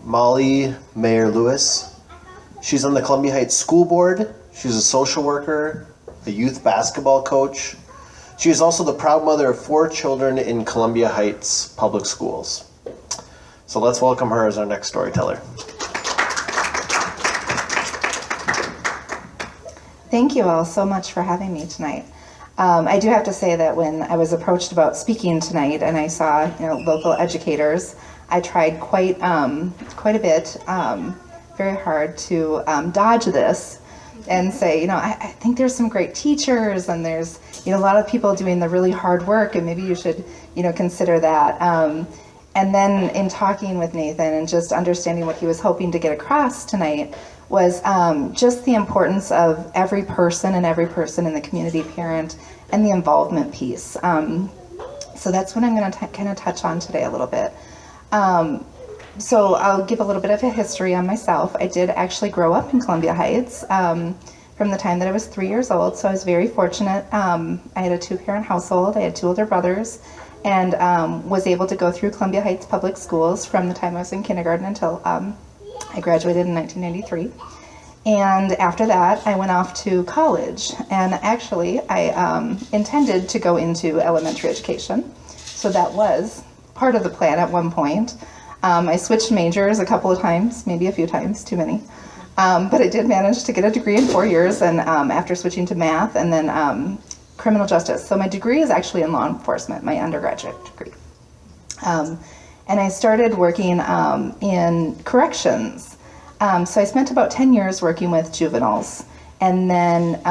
Molly Mayer Lewis. She's on the Columbia Heights School Board. She's a social worker, a youth basketball coach. She is also the proud mother of 4 children in Columbia Heights Public Schools. So let's welcome her as our next storyteller. Thank you all so much for having me tonight. I do have to say that when I was approached about speaking tonight and I saw local educators, I tried quite a bit, very hard to dodge this and say, I think there's some great teachers and there's a lot of people doing the really hard work and maybe you should consider that. And then in talking with Nathan and just understanding what he was hoping to get across tonight was just the importance of every person in the community parent and the involvement piece. So that's what I'm going to kind of touch on today a little bit. So I'll give a little bit of a history on myself. I did actually grow up in Columbia Heights from the time that I was 3 years old, so I was very fortunate. I had a 2-parent household. I had 2 older brothers and was able to go through Columbia Heights Public Schools from the time I was in kindergarten until I graduated in 1993. And after that, I went off to college. And actually, I intended to go into elementary education. So that was part of the plan at one point. I switched majors a couple of times, maybe a few times, too many. But I did manage to get a degree in 4 years, and after switching to math and then criminal justice. So my degree is actually in law enforcement, my undergraduate degree. And I started working in corrections. So I spent about 10 years working with juveniles and then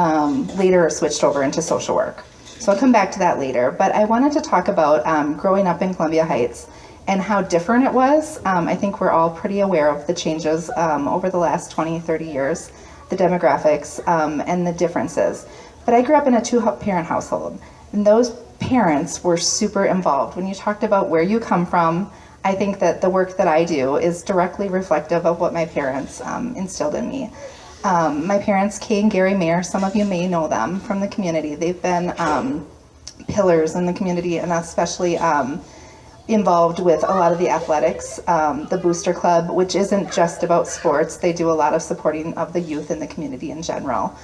later switched over into social work. So I'll come back to that later. But I wanted to talk about growing up in Columbia Heights and how different it was. I think we're all pretty aware of the changes over the last 20, 30 years, the demographics and the differences. But I grew up in a 2-parent household, and those parents were super involved. When you talked about where you come from, I think that the work that I do is directly reflective of what my parents instilled in me. My parents, Kay and Gary Mayer, some of you may know them from the community. They've been pillars in the community and especially involved with a lot of the athletics, the Booster Club, which isn't just about sports. They do a lot of supporting of the youth in the community in general.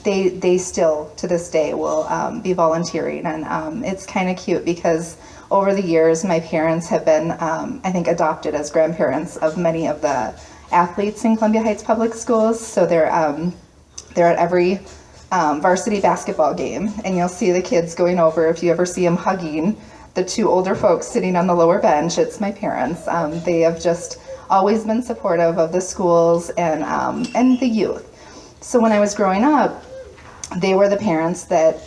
They still, to this day, will be volunteering, and it's kind of cute because over the years, my parents have been, I think, adopted as grandparents of many of the athletes in Columbia Heights Public Schools. So they're at every varsity basketball game, and you'll see the kids going over. If you ever see them hugging the 2 older folks sitting on the lower bench, it's my parents. They have just always been supportive of the schools and the youth. So when I was growing up, they were the parents that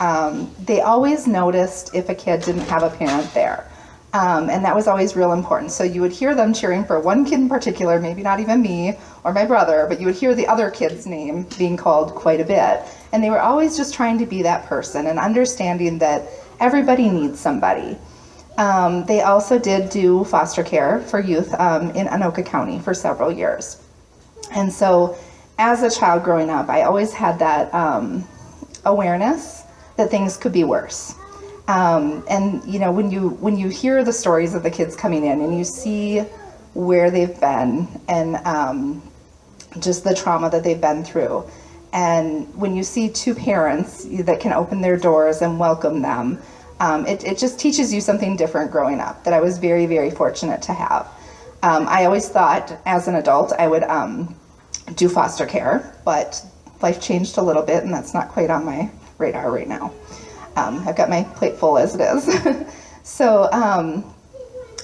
they always noticed if a kid didn't have a parent there. And that was always real important. So you would hear them cheering for one kid in particular, maybe not even me or my brother, but you would hear the other kid's name being called quite a bit. And they were always just trying to be that person and understanding that everybody needs somebody. They also did do foster care for youth in Anoka County for several years. And so as a child growing up, I always had that awareness that things could be worse. And when you hear the stories of the kids coming in and you see where they've been and just the trauma that they've been through, and when you see 2 parents that can open their doors and welcome them, it just teaches you something different growing up that I was very, very fortunate to have. I always thought as an adult I would do foster care, but life changed a little bit, and that's not quite on my radar right now. I've got my plate full as it is. So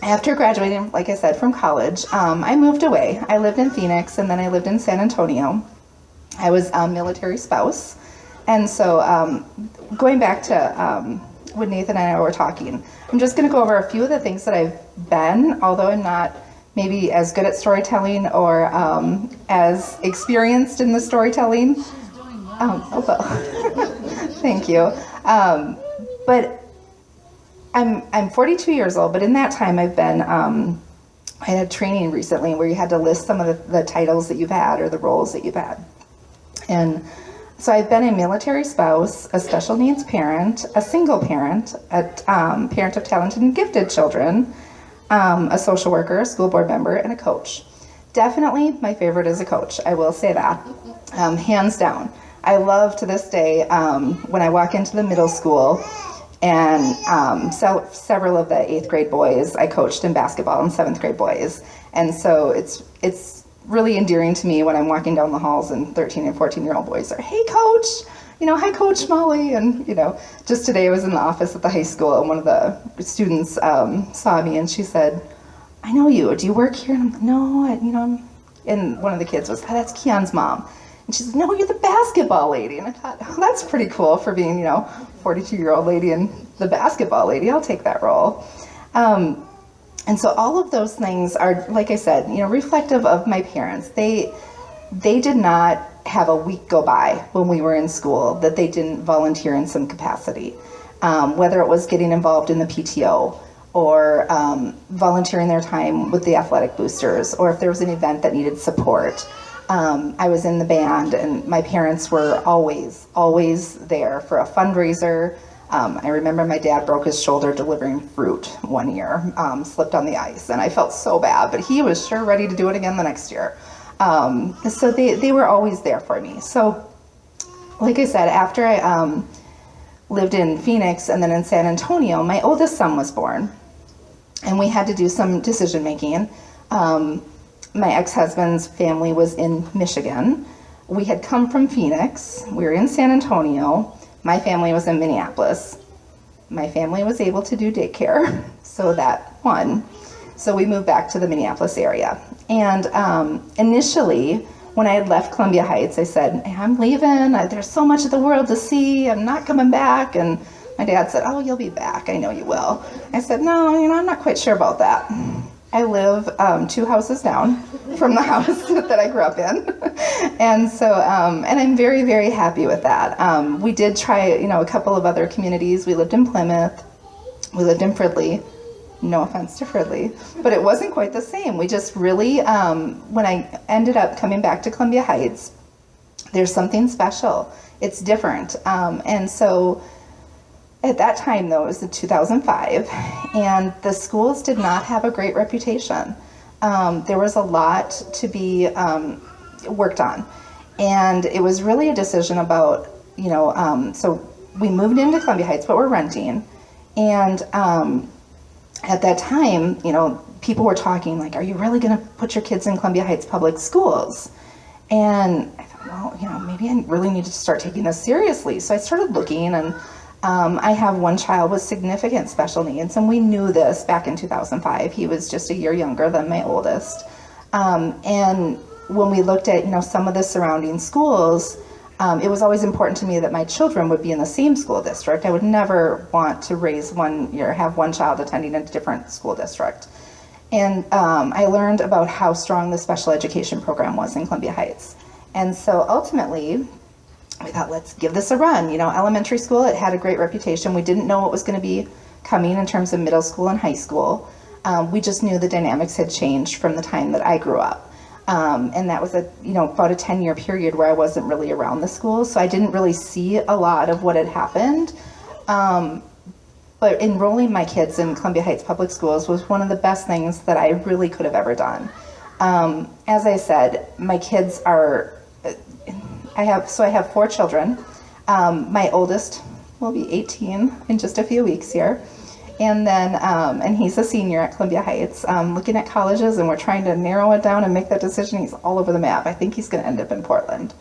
after graduating, like I said, from college, I moved away. I lived in Phoenix, and then I lived in San Antonio. I was a military spouse. And so going back to when Nathan and I were talking, I'm just going to go over a few of the things that I've been, although I'm not maybe as good at storytelling or as experienced in the storytelling. Oh, well, thank you. But I'm 42 years old, but in that time I've been, I had a training recently where you had to list some of the titles that you've had or the roles that you've had. And so I've been a military spouse, a special needs parent, a single parent, a parent of talented and gifted children, a social worker, a school board member, and a coach. definitely my favorite as a coach. I will say that, hands down. I love to this day when I walk into the middle school, and several of the 8th grade boys I coached in basketball and 7th grade boys, and so it's really endearing to me when I'm walking down the halls and 13 and 14-year-old boys are, hey coach, hi Coach Molly, and just today I was in the office at the high school and one of the students saw me and she said, I know you, do you work here? And I'm like, no, and one of the kids was, that's Keon's mom. And she said, no, you're the basketball lady. And I thought, oh, that's pretty cool for being, 42-year-old lady and the basketball lady. I'll take that role. And so all of those things are, like I said, reflective of my parents. They did not have a week go by when we were in school that they didn't volunteer in some capacity, whether it was getting involved in the PTO or volunteering their time with the athletic boosters, or if there was an event that needed support. I was in the band, and my parents were always there for a fundraiser. I remember my dad broke his shoulder delivering fruit one year, slipped on the ice, and I felt so bad, but he was sure ready to do it again the next year. So they were always there for me. So, like I said, after I lived in Phoenix and then in San Antonio, my oldest son was born, and we had to do some decision making. My ex-husband's family was in Michigan. We had come from Phoenix. We were in San Antonio. My family was in Minneapolis. My family was able to do daycare, so that won. So we moved back to the Minneapolis area. And initially, when I had left Columbia Heights, I said, I'm leaving. There's so much of the world to see. I'm not coming back. And my dad said, oh, you'll be back. I know you will. I said, no, I'm not quite sure about that. I live 2 houses down from the house that I grew up in. And so, and I'm very, very happy with that. We did try, a couple of other communities. We lived in Plymouth. We lived in Fridley. No offense to Fridley, but it wasn't quite the same. We just really, when I ended up coming back to Columbia Heights, there's something special. It's different. And so at that time, though, it was in 2005, and the schools did not have a great reputation. There was a lot to be worked on, and it was really a decision about, so we moved into Columbia Heights, but we're renting, and at that time, people were talking like, are you really going to put your kids in Columbia Heights public schools? And I thought, well, maybe I really need to start taking this seriously. So I started looking, and I have one child with significant special needs, and we knew this back in 2005. He was just a year younger than my oldest. And when we looked at, some of the surrounding schools, it was always important to me that my children would be in the same school district. I would never want to have one child attending a different school district. And I learned about how strong the special education program was in Columbia Heights. And so ultimately, we thought, let's give this a run. Elementary school, it had a great reputation. We didn't know what was going to be coming in terms of middle school and high school. We just knew the dynamics had changed from the time that I grew up. And that was about a 10-year period where I wasn't really around the school, so I didn't really see a lot of what had happened. But enrolling my kids in Columbia Heights Public Schools was one of the best things that I really could have ever done. As I said, my kids are, I have 4 children. My oldest will be 18 in just a few weeks here. And then, and he's a senior at Columbia Heights, looking at colleges, and we're trying to narrow it down and make that decision. He's all over the map. I think he's going to end up in Portland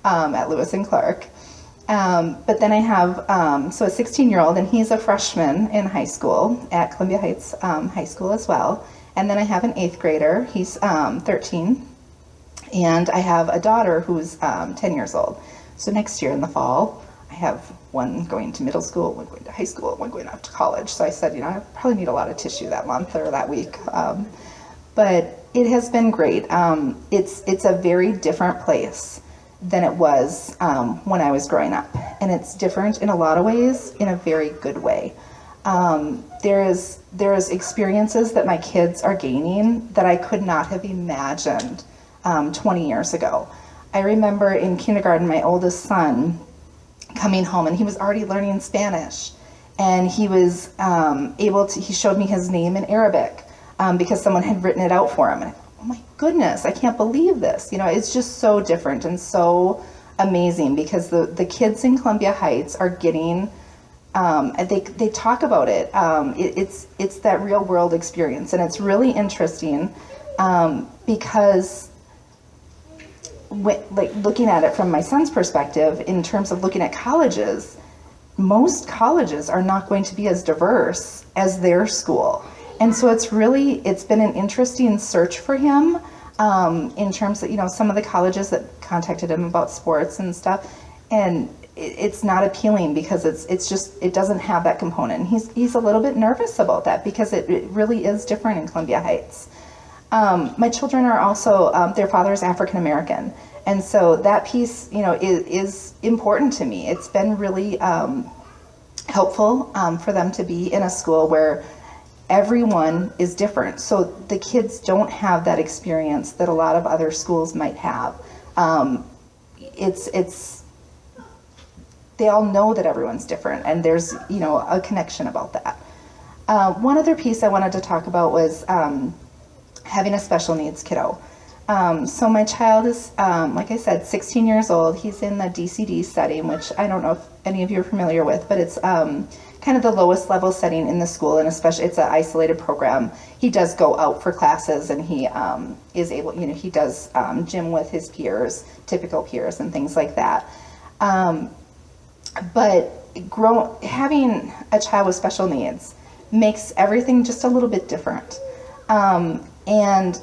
at Lewis and Clark. But then I have, so a 16-year-old, and he's a freshman in high school at Columbia Heights High School as well. And then I have an 8th grader. He's 13. And I have a daughter who's 10 years old. So next year in the fall, I have one going to middle school, one going to high school, one going off to college. So I said, I probably need a lot of tissue that month or that week. But it has been great. It's a very different place than it was when I was growing up. And it's different in a lot of ways, in a very good way. There's experiences that my kids are gaining that I could not have imagined 20 years ago. I remember in kindergarten, my oldest son coming home, and he was already learning Spanish, and he was he showed me his name in Arabic because someone had written it out for him. And I thought, oh my goodness, I can't believe this. It's just so different and so amazing because the kids in Columbia Heights are getting, they talk about it. It's that real world experience, and it's really interesting because looking at it from my son's perspective, in terms of looking at colleges, most colleges are not going to be as diverse as their school. And so it's been an interesting search for him in terms of, some of the colleges that contacted him about sports and stuff. And it's not appealing because it doesn't have that component. He's a little bit nervous about that because it really is different in Columbia Heights. My children are also, their father is African American. And so that piece, is important to me. It's been really helpful for them to be in a school where everyone is different. So the kids don't have that experience that a lot of other schools might have. They all know that everyone's different, and there's, a connection about that. One other piece I wanted to talk about was having a special needs kiddo. So my child is, like I said, 16 years old. He's in the DCD setting, which I don't know if any of you are familiar with, but it's kind of the lowest level setting in the school, and especially it's an isolated program. He does go out for classes, and he is able, he does gym with his peers, typical peers, and things like that. But having a child with special needs makes everything just a little bit different. And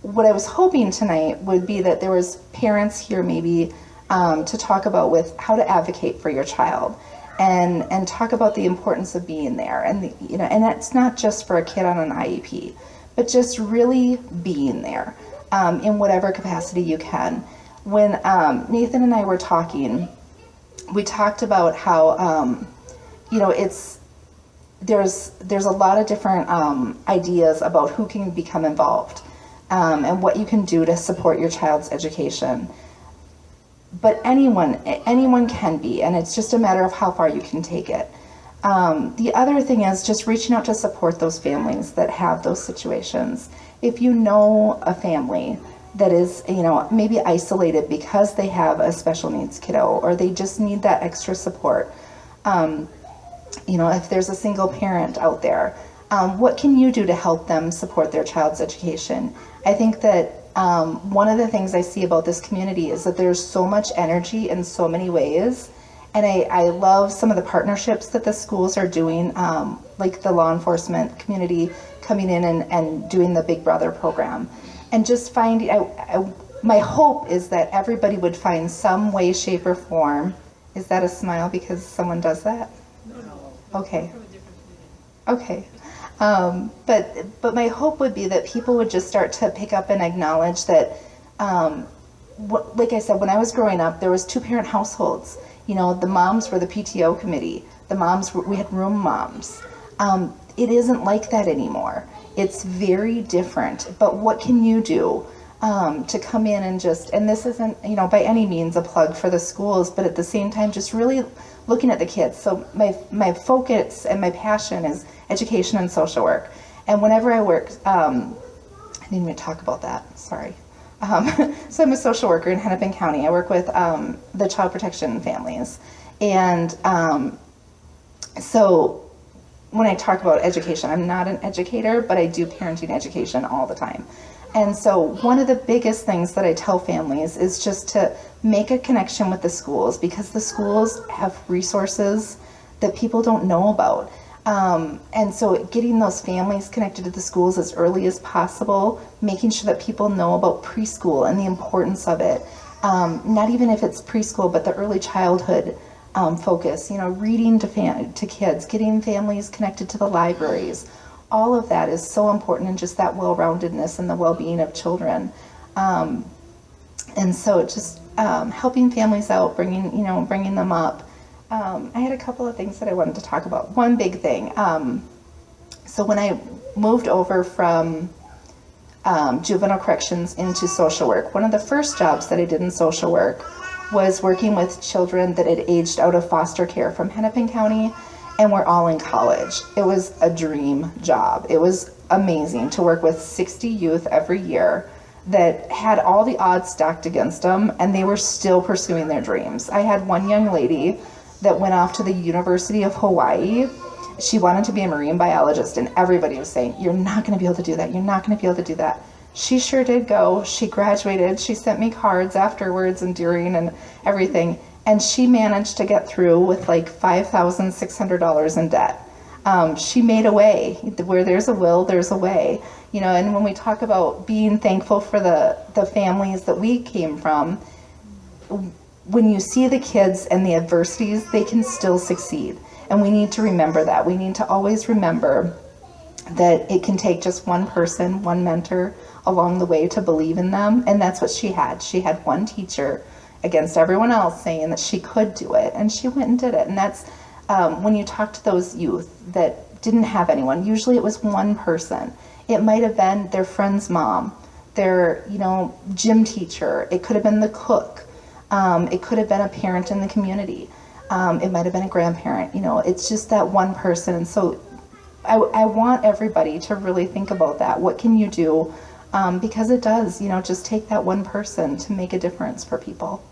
what I was hoping tonight would be that there was parents here maybe to talk about with how to advocate for your child and talk about the importance of being there. And, and that's not just for a kid on an IEP, but just really being there in whatever capacity you can. When Nathan and I were talking, we talked about how, there's a lot of different ideas about who can become involved and what you can do to support your child's education. But anyone can be, and it's just a matter of how far you can take it. The other thing is just reaching out to support those families that have those situations. If you know a family that is, maybe isolated because they have a special needs kiddo, or they just need that extra support, if there's a single parent out there, what can you do to help them support their child's education? I think that one of the things I see about this community is that there's so much energy in so many ways. And I love some of the partnerships that the schools are doing, like the law enforcement community coming in and doing the Big Brother program. And just finding, my hope is that everybody would find some way, shape, or form. Is that a smile because someone does that? No. Okay. Okay. But my hope would be that people would just start to pick up and acknowledge that, like I said, when I was growing up, there was 2-parent households. The moms were the PTO committee. We had room moms. It isn't like that anymore. It's very different. But what can you do to come in and this isn't, by any means a plug for the schools, but at the same time, just really looking at the kids. So my focus and my passion is education and social work. And whenever I work, I didn't even talk about that, sorry. So I'm a social worker in Hennepin County. I work with the child protection families. And so when I talk about education, I'm not an educator, but I do parenting education all the time. And so one of the biggest things that I tell families is just to make a connection with the schools, because the schools have resources that people don't know about. And so getting those families connected to the schools as early as possible, making sure that people know about preschool and the importance of it. Not even if it's preschool, but the early childhood focus, reading to kids, getting families connected to the libraries. All of that is so important, and just that well-roundedness and the well-being of children. And so just helping families out, bringing them up. I had a couple of things that I wanted to talk about. One big thing. So when I moved over from juvenile corrections into social work, one of the first jobs that I did in social work was working with children that had aged out of foster care from Hennepin County and were all in college. It was a dream job. It was amazing to work with 60 youth every year that had all the odds stacked against them, and they were still pursuing their dreams. I had one young lady that went off to the University of Hawaii. She wanted to be a marine biologist, and everybody was saying, you're not going to be able to do that. You're not going to be able to do that. She sure did go. She graduated. She sent me cards afterwards and during and everything. And she managed to get through with like $5,600 in debt. She made a way. Where there's a will, there's a way. You know, and when we talk about being thankful for the families that we came from, when you see the kids and the adversities, they can still succeed. And we need to remember that. We need to always remember that it can take just one person, one mentor along the way to believe in them. And that's what she had. She had one teacher against everyone else saying that she could do it. And she went and did it. And that's when you talk to those youth that didn't have anyone, usually it was one person. It might have been their friend's mom, their, gym teacher. It could have been the cook. It could have been a parent in the community. It might have been a grandparent. It's just that one person. And so I want everybody to really think about that. What can you do? Because it does, just take that one person to make a difference for people.